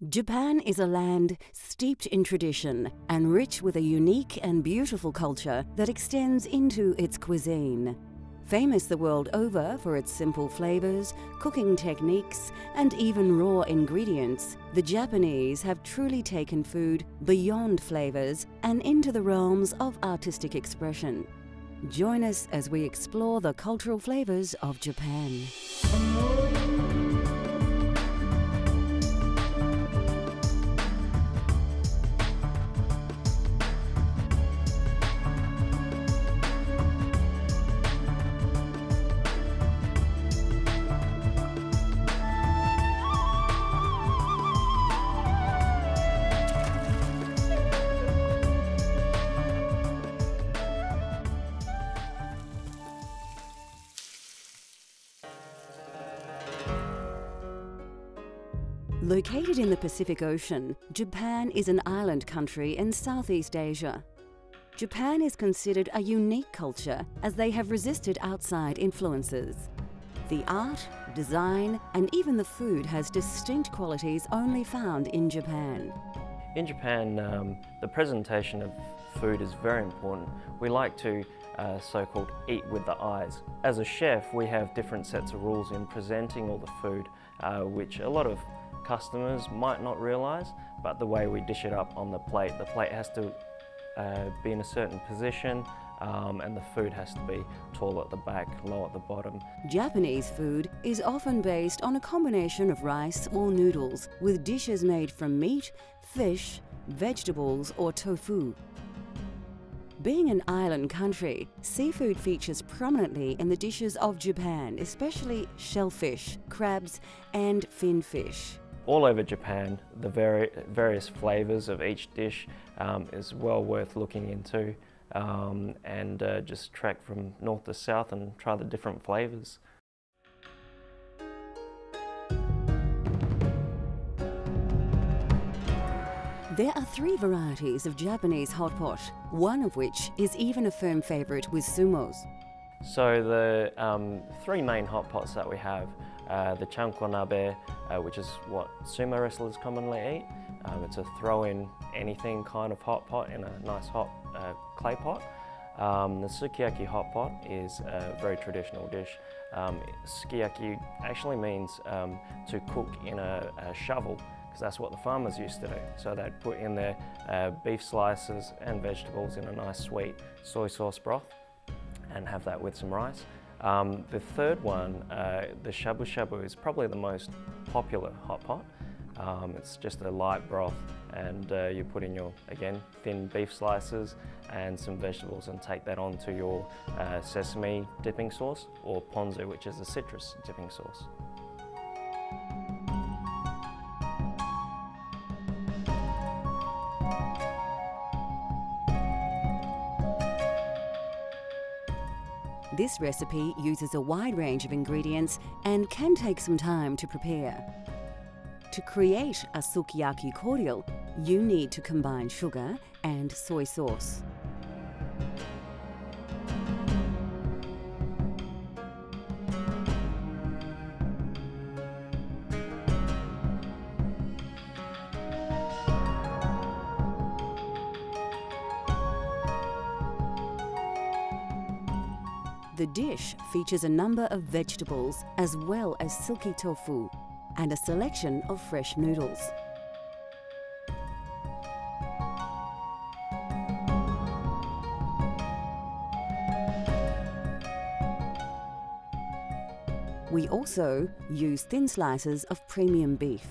Japan is a land steeped in tradition and rich with a unique and beautiful culture that extends into its cuisine. Famous the world over for its simple flavors, cooking techniques, and even raw ingredients, the Japanese have truly taken food beyond flavors and into the realms of artistic expression. Join us as we explore the cultural flavors of Japan. Located in the Pacific Ocean, Japan is an island country in Southeast Asia. Japan is considered a unique culture as they have resisted outside influences. The art, design, and even the food has distinct qualities only found in Japan. In Japan, the presentation of food is very important. We like to so-called eat with the eyes. As a chef, we have different sets of rules in presenting all the food, which a lot of customers might not realise, but the way we dish it up on the plate has to be in a certain position, and the food has to be tall at the back, low at the bottom. Japanese food is often based on a combination of rice or noodles, with dishes made from meat, fish, vegetables or tofu. Being an island country, seafood features prominently in the dishes of Japan, especially shellfish, crabs and fin fish. All over Japan, the various flavours of each dish is well worth looking into, and just trek from north to south and try the different flavours. There are 3 varieties of Japanese hot pot, one of which is even a firm favourite with sumos. So the 3 main hot pots that we have, the chanko nabe, which is what sumo wrestlers commonly eat. It's a throw-in anything kind of hot pot in a nice hot clay pot. The sukiyaki hot pot is a very traditional dish. Sukiyaki actually means to cook in a shovel, because that's what the farmers used to do. So they'd put in their beef slices and vegetables in a nice sweet soy sauce broth and have that with some rice. The third one, the shabu shabu, is probably the most popular hot pot. It's just a light broth, and you put in your, again, thin beef slices and some vegetables and take that onto your sesame dipping sauce, or ponzu, which is a citrus dipping sauce. This recipe uses a wide range of ingredients and can take some time to prepare. To create a sukiyaki cordial, you need to combine sugar and soy sauce. The dish features a number of vegetables as well as silky tofu and a selection of fresh noodles. We also use thin slices of premium beef.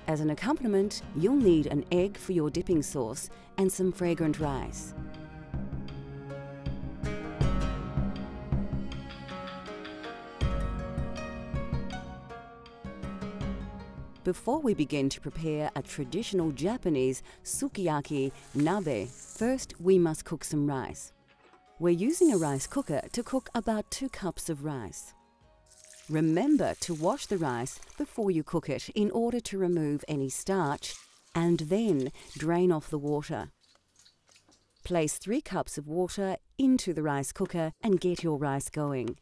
As an accompaniment, you'll need an egg for your dipping sauce and some fragrant rice. Before we begin to prepare a traditional Japanese sukiyaki nabe, first we must cook some rice. We're using a rice cooker to cook about 2 cups of rice. Remember to wash the rice before you cook it in order to remove any starch, and then drain off the water. Place 3 cups of water into the rice cooker and get your rice going.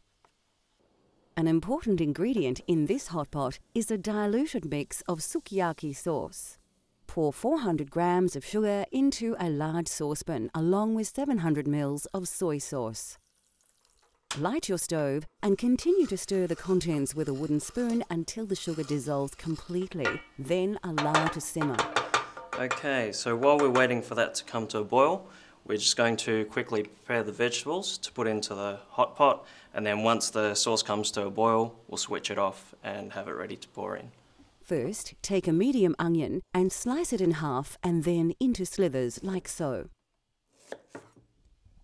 An important ingredient in this hot pot is a diluted mix of sukiyaki sauce. Pour 400 grams of sugar into a large saucepan along with 700 ml of soy sauce. Light your stove and continue to stir the contents with a wooden spoon until the sugar dissolves completely, then allow to simmer. Okay, so while we're waiting for that to come to a boil, we're just going to quickly prepare the vegetables to put into the hot pot, and then once the sauce comes to a boil, we'll switch it off and have it ready to pour in. First, take a medium onion and slice it in half and then into slivers like so.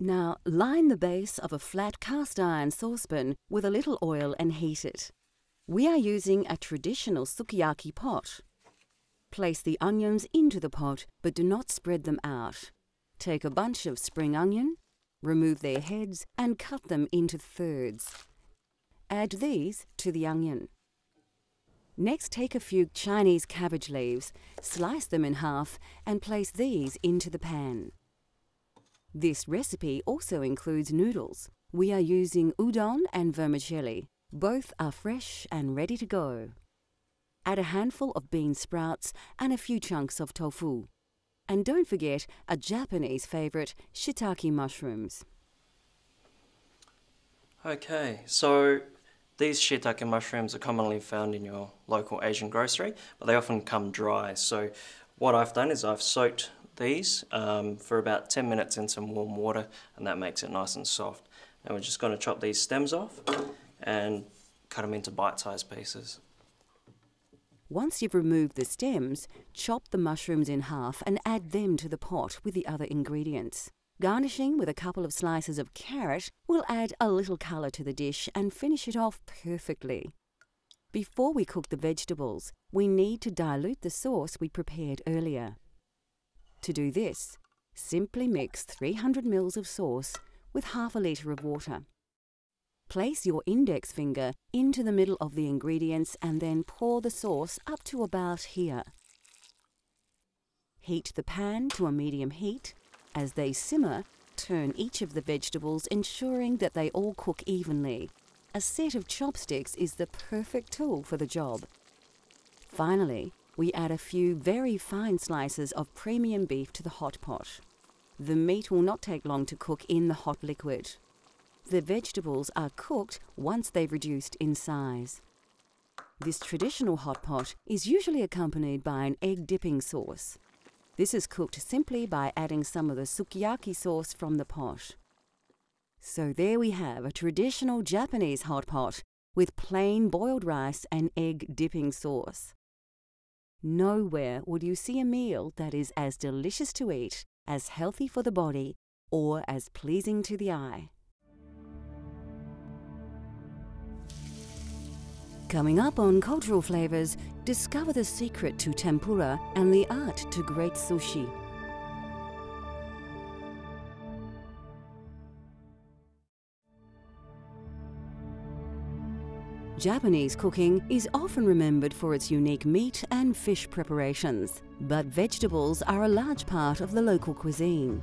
Now, line the base of a flat cast iron saucepan with a little oil and heat it. We are using a traditional sukiyaki pot. Place the onions into the pot, but do not spread them out. Take a bunch of spring onion, remove their heads and cut them into thirds. Add these to the onion. Next, take a few Chinese cabbage leaves, slice them in half and place these into the pan. This recipe also includes noodles. We are using udon and vermicelli. Both are fresh and ready to go. Add a handful of bean sprouts and a few chunks of tofu. And don't forget a Japanese favorite, shiitake mushrooms. Okay, so these shiitake mushrooms are commonly found in your local Asian grocery, but they often come dry. So what I've done is I've soaked these for about 10 minutes in some warm water, and that makes it nice and soft. Now we're just going to chop these stems off and cut them into bite-sized pieces. Once you've removed the stems, chop the mushrooms in half and add them to the pot with the other ingredients. Garnishing with a couple of slices of carrot will add a little colour to the dish and finish it off perfectly. Before we cook the vegetables, we need to dilute the sauce we prepared earlier. To do this, simply mix 300 ml of sauce with half a litre of water. Place your index finger into the middle of the ingredients and then pour the sauce up to about here. Heat the pan to a medium heat. As they simmer, turn each of the vegetables, ensuring that they all cook evenly. A set of chopsticks is the perfect tool for the job. Finally, we add a few very fine slices of premium beef to the hot pot. The meat will not take long to cook in the hot liquid. The vegetables are cooked once they've reduced in size. This traditional hot pot is usually accompanied by an egg dipping sauce. This is cooked simply by adding some of the sukiyaki sauce from the pot. So there we have a traditional Japanese hot pot with plain boiled rice and egg dipping sauce. Nowhere would you see a meal that is as delicious to eat, as healthy for the body, or as pleasing to the eye. Coming up on Cultural Flavours, discover the secret to tempura and the art to great sushi. Japanese cooking is often remembered for its unique meat and fish preparations, but vegetables are a large part of the local cuisine.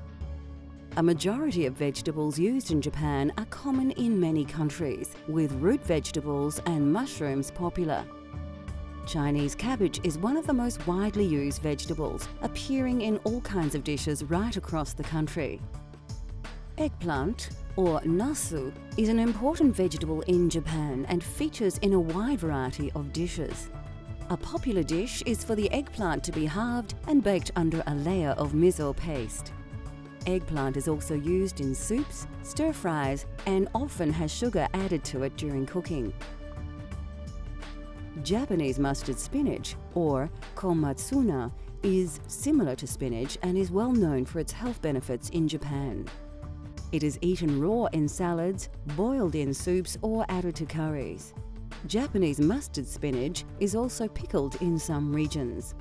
A majority of vegetables used in Japan are common in many countries, with root vegetables and mushrooms popular. Chinese cabbage is one of the most widely used vegetables, appearing in all kinds of dishes right across the country. Eggplant, or nasu, is an important vegetable in Japan and features in a wide variety of dishes. A popular dish is for the eggplant to be halved and baked under a layer of miso paste. Eggplant is also used in soups, stir-fries, and often has sugar added to it during cooking. Japanese mustard spinach, or komatsuna, is similar to spinach and is well known for its health benefits in Japan. It is eaten raw in salads, boiled in soups, or added to curries. Japanese mustard spinach is also pickled in some regions.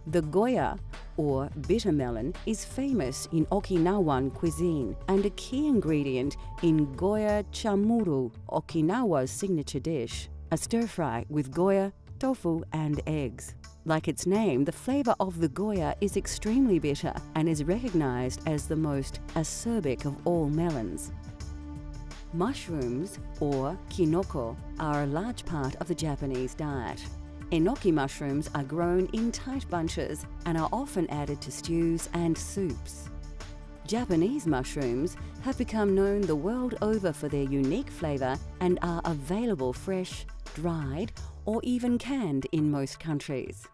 The goya, or bitter melon, is famous in Okinawan cuisine and a key ingredient in goya chamuru, Okinawa's signature dish, a stir-fry with goya, tofu, and eggs. Like its name, the flavour of the goya is extremely bitter and is recognised as the most acerbic of all melons. Mushrooms, or kinoko, are a large part of the Japanese diet. Enoki mushrooms are grown in tight bunches and are often added to stews and soups. Japanese mushrooms have become known the world over for their unique flavour and are available fresh, dried, or even canned in most countries.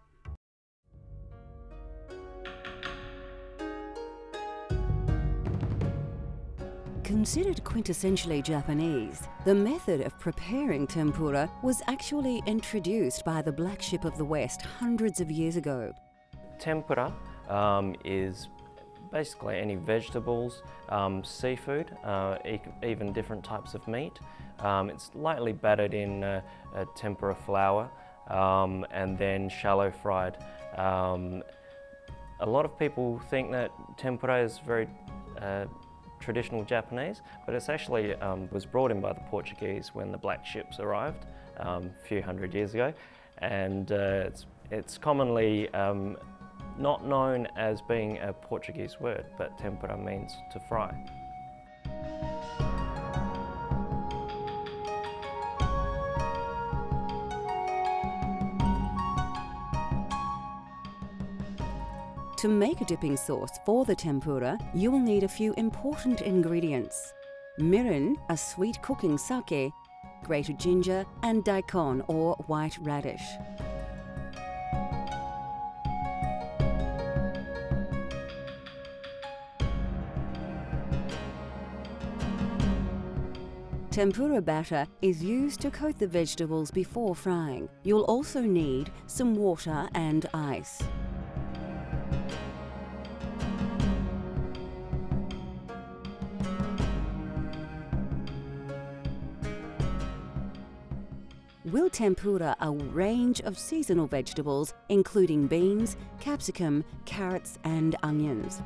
Considered quintessentially Japanese, the method of preparing tempura was actually introduced by the Black Ship of the West hundreds of years ago. Tempura is basically any vegetables, seafood, even different types of meat. It's lightly battered in a tempura flour and then shallow fried. A lot of people think that tempura is very traditional Japanese, but it's actually was brought in by the Portuguese when the black ships arrived a few hundred years ago, and it's commonly not known as being a Portuguese word, but tempura means to fry. To make a dipping sauce for the tempura, you will need a few important ingredients: mirin, a sweet cooking sake, grated ginger, and daikon or white radish. Tempura batter is used to coat the vegetables before frying. You'll also need some water and ice. We'll tempura a range of seasonal vegetables, including beans, capsicum, carrots, and onions.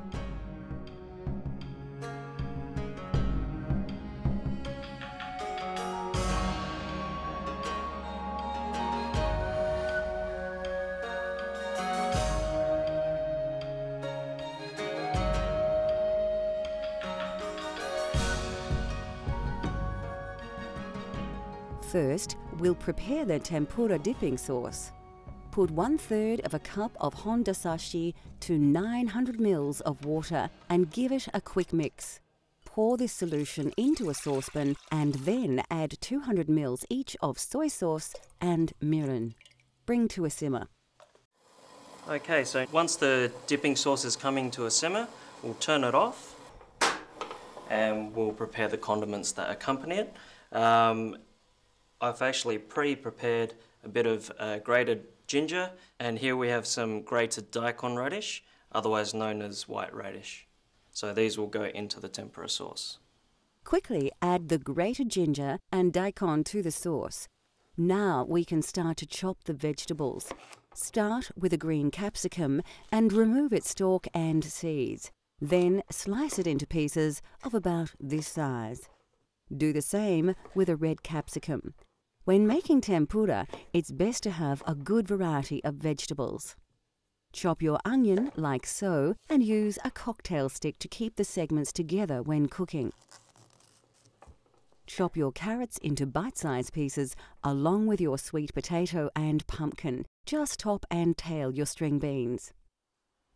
First, we'll prepare the tempura dipping sauce. Put 1/3 of a cup of hondasashi to 900 ml of water and give it a quick mix. Pour this solution into a saucepan and then add 200 ml each of soy sauce and mirin. Bring to a simmer. Okay, so once the dipping sauce is coming to a simmer, we'll turn it off and we'll prepare the condiments that accompany it. I've actually pre-prepared a bit of grated ginger, and here we have some grated daikon radish, otherwise known as white radish. So these will go into the tempura sauce. Quickly add the grated ginger and daikon to the sauce. Now we can start to chop the vegetables. Start with a green capsicum and remove its stalk and seeds. Then slice it into pieces of about this size. Do the same with a red capsicum. When making tempura, it's best to have a good variety of vegetables. Chop your onion like so and use a cocktail stick to keep the segments together when cooking. Chop your carrots into bite-sized pieces along with your sweet potato and pumpkin. Just top and tail your string beans.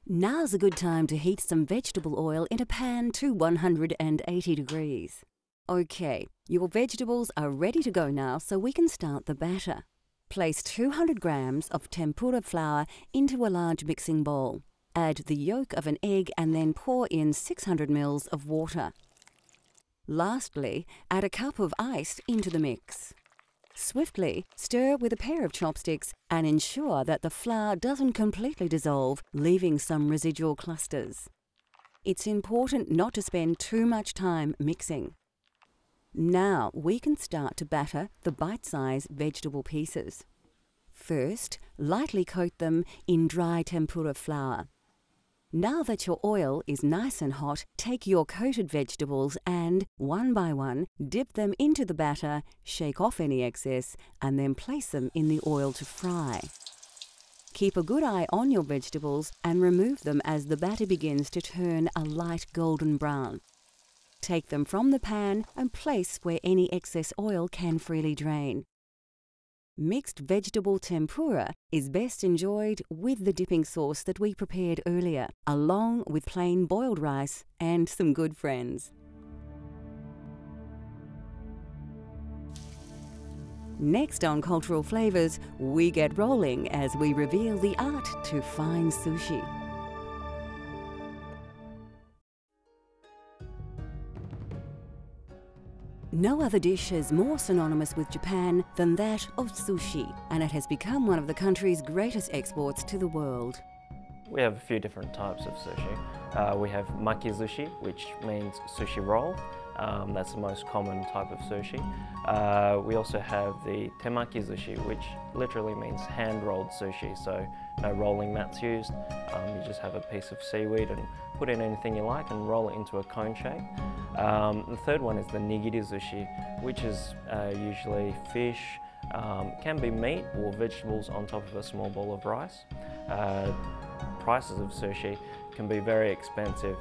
Now's a good time to heat some vegetable oil in a pan to 180 degrees. Okay, your vegetables are ready to go now, so we can start the batter. Place 200 grams of tempura flour into a large mixing bowl. Add the yolk of an egg and then pour in 600 ml of water. Lastly, add a cup of ice into the mix. Swiftly stir with a pair of chopsticks and ensure that the flour doesn't completely dissolve, leaving some residual clusters. It's important not to spend too much time mixing. Now we can start to batter the bite-sized vegetable pieces. First, lightly coat them in dry tempura flour. Now that your oil is nice and hot, take your coated vegetables and, one by one, dip them into the batter, shake off any excess, and then place them in the oil to fry. Keep a good eye on your vegetables and remove them as the batter begins to turn a light golden brown. Take them from the pan and place where any excess oil can freely drain. Mixed vegetable tempura is best enjoyed with the dipping sauce that we prepared earlier, along with plain boiled rice and some good friends. Next on Cultural Flavours, we get rolling as we reveal the art to fine sushi. No other dish is more synonymous with Japan than that of sushi, and it has become one of the country's greatest exports to the world. We have a few different types of sushi. We have makizushi, which means sushi roll. That's the most common type of sushi. We also have the temaki sushi, which literally means hand-rolled sushi, so no rolling mats used. You just have a piece of seaweed and put in anything you like and roll it into a cone shape. The third one is the nigiri sushi, which is usually fish, can be meat or vegetables on top of a small bowl of rice. Prices of sushi can be very expensive.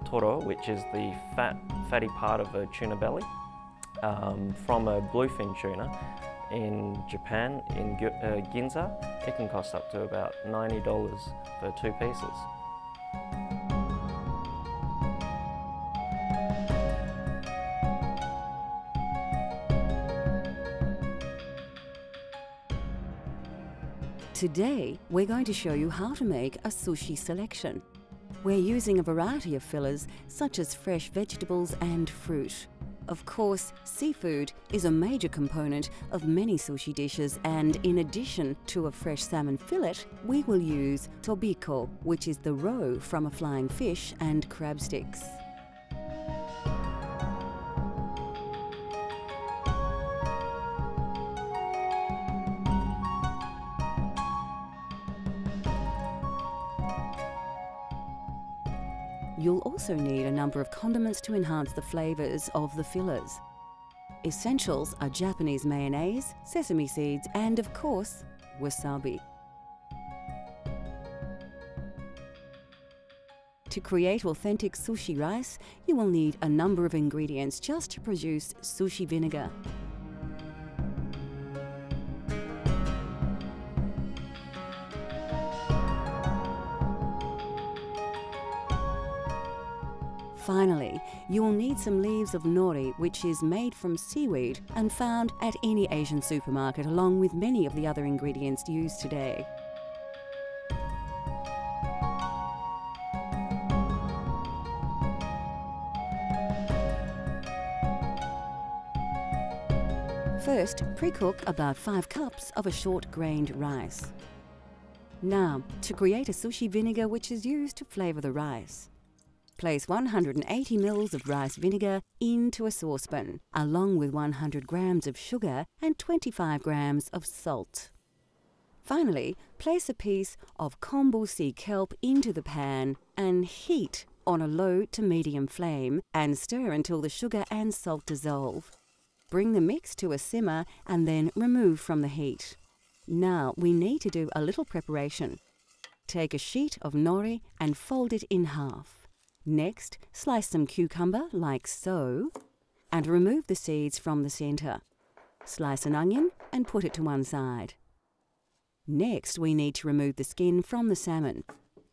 Toro, which is the fatty part of a tuna belly, from a bluefin tuna in Japan, in Ginza, it can cost up to about $90 for 2 pieces. Today, we're going to show you how to make a sushi selection. We're using a variety of fillers, such as fresh vegetables and fruit. Of course, seafood is a major component of many sushi dishes, and in addition to a fresh salmon fillet, we will use tobiko, which is the roe from a flying fish, and crab sticks. You'll also need a number of condiments to enhance the flavours of the fillers. Essentials are Japanese mayonnaise, sesame seeds, and of course, wasabi. To create authentic sushi rice, you will need a number of ingredients just to produce sushi vinegar. Finally, you will need some leaves of nori, which is made from seaweed and found at any Asian supermarket, along with many of the other ingredients used today. First, pre-cook about 5 cups of a short-grained rice. Now, to create a sushi vinegar which is used to flavour the rice. Place 180 ml of rice vinegar into a saucepan, along with 100 grams of sugar and 25 grams of salt. Finally, place a piece of kombu sea kelp into the pan and heat on a low to medium flame and stir until the sugar and salt dissolve. Bring the mix to a simmer and then remove from the heat. Now we need to do a little preparation. Take a sheet of nori and fold it in half. Next, slice some cucumber like so, and remove the seeds from the centre. Slice an onion and put it to one side. Next, we need to remove the skin from the salmon.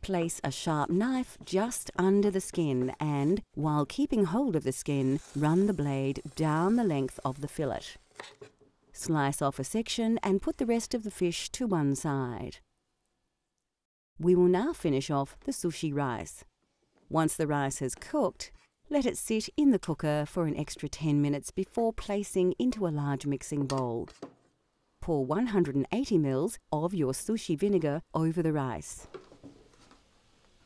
Place a sharp knife just under the skin and, while keeping hold of the skin, run the blade down the length of the fillet. Slice off a section and put the rest of the fish to one side. We will now finish off the sushi rice. Once the rice has cooked, let it sit in the cooker for an extra 10 minutes before placing into a large mixing bowl. Pour 180 ml of your sushi vinegar over the rice.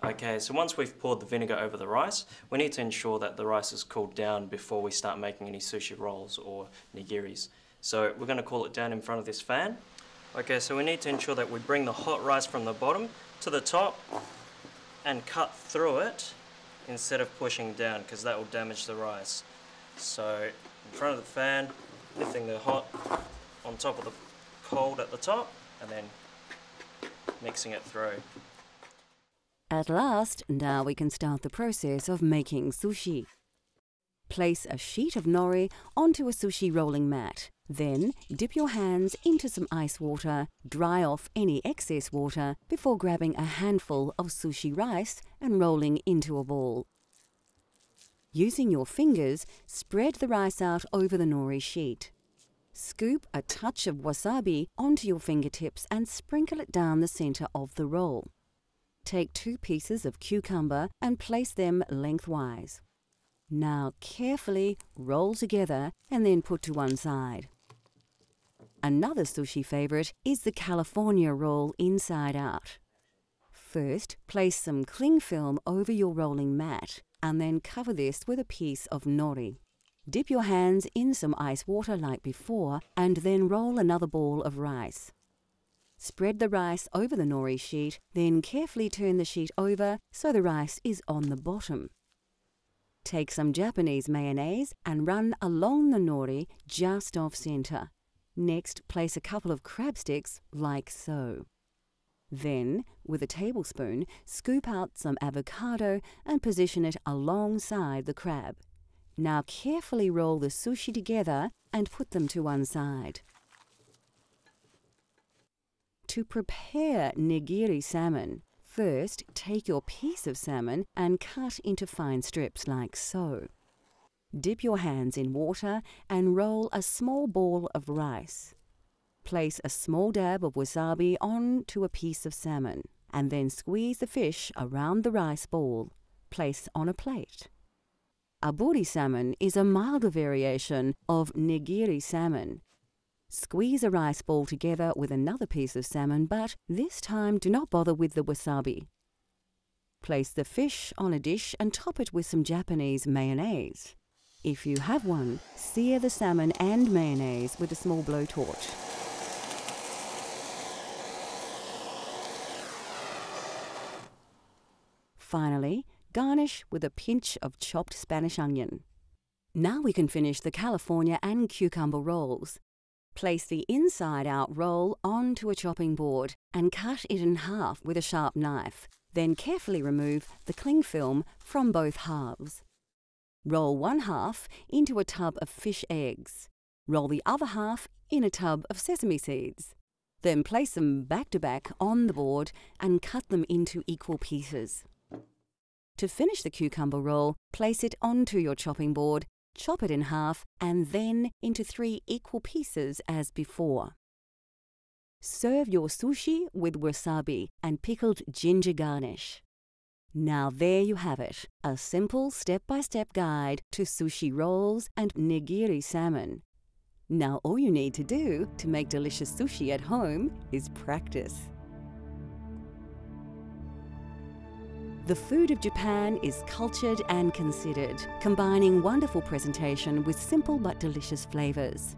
Okay, so once we've poured the vinegar over the rice, we need to ensure that the rice is cooled down before we start making any sushi rolls or nigiris. So we're going to cool it down in front of this fan. Okay, so we need to ensure that we bring the hot rice from the bottom to the top and cut through it instead of pushing down, because that will damage the rice. So in front of the fan, lifting the hot on top of the cold at the top, and then mixing it through. At last, now we can start the process of making sushi. Place a sheet of nori onto a sushi rolling mat. Then dip your hands into some ice water, dry off any excess water before grabbing a handful of sushi rice and rolling into a ball. Using your fingers, spread the rice out over the nori sheet. Scoop a touch of wasabi onto your fingertips and sprinkle it down the center of the roll. Take 2 pieces of cucumber and place them lengthwise. Now carefully roll together and then put to one side. Another sushi favorite is the California roll inside out. First, place some cling film over your rolling mat and then cover this with a piece of nori. Dip your hands in some ice water like before and then roll another ball of rice. Spread the rice over the nori sheet, then carefully turn the sheet over so the rice is on the bottom. Take some Japanese mayonnaise and run along the nori just off center. Next, place a couple of crab sticks like so. Then, with a tablespoon, scoop out some avocado and position it alongside the crab. Now carefully roll the sushi together and put them to one side. To prepare nigiri salmon, first take your piece of salmon and cut into fine strips like so. Dip your hands in water and roll a small ball of rice. Place a small dab of wasabi onto a piece of salmon and then squeeze the fish around the rice ball. Place on a plate. Aburi salmon is a milder variation of nigiri salmon. Squeeze a rice ball together with another piece of salmon, but this time do not bother with the wasabi. Place the fish on a dish and top it with some Japanese mayonnaise. If you have one, sear the salmon and mayonnaise with a small blowtorch. Finally, garnish with a pinch of chopped Spanish onion. Now we can finish the California and cucumber rolls. Place the inside-out roll onto a chopping board and cut it in half with a sharp knife. Then carefully remove the cling film from both halves. Roll one half into a tub of fish eggs. Roll the other half in a tub of sesame seeds. Then place them back-to-back on the board and cut them into equal pieces. To finish the cucumber roll, place it onto your chopping board, chop it in half, and then into 3 equal pieces as before. Serve your sushi with wasabi and pickled ginger garnish. Now there you have it, a simple step-by-step guide to sushi rolls and nigiri salmon. Now all you need to do to make delicious sushi at home is practice. The food of Japan is cultured and considered, combining wonderful presentation with simple but delicious flavors.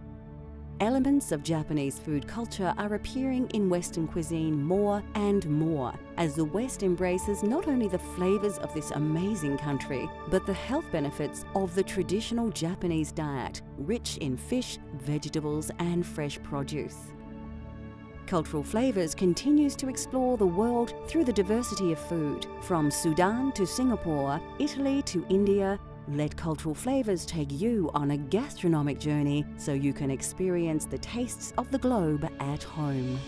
Elements of Japanese food culture are appearing in Western cuisine more and more as the West embraces not only the flavors of this amazing country, but the health benefits of the traditional Japanese diet, rich in fish, vegetables, and fresh produce. Cultural Flavours continues to explore the world through the diversity of food, from Sudan to Singapore, Italy to India. Let Cultural Flavours take you on a gastronomic journey so you can experience the tastes of the globe at home.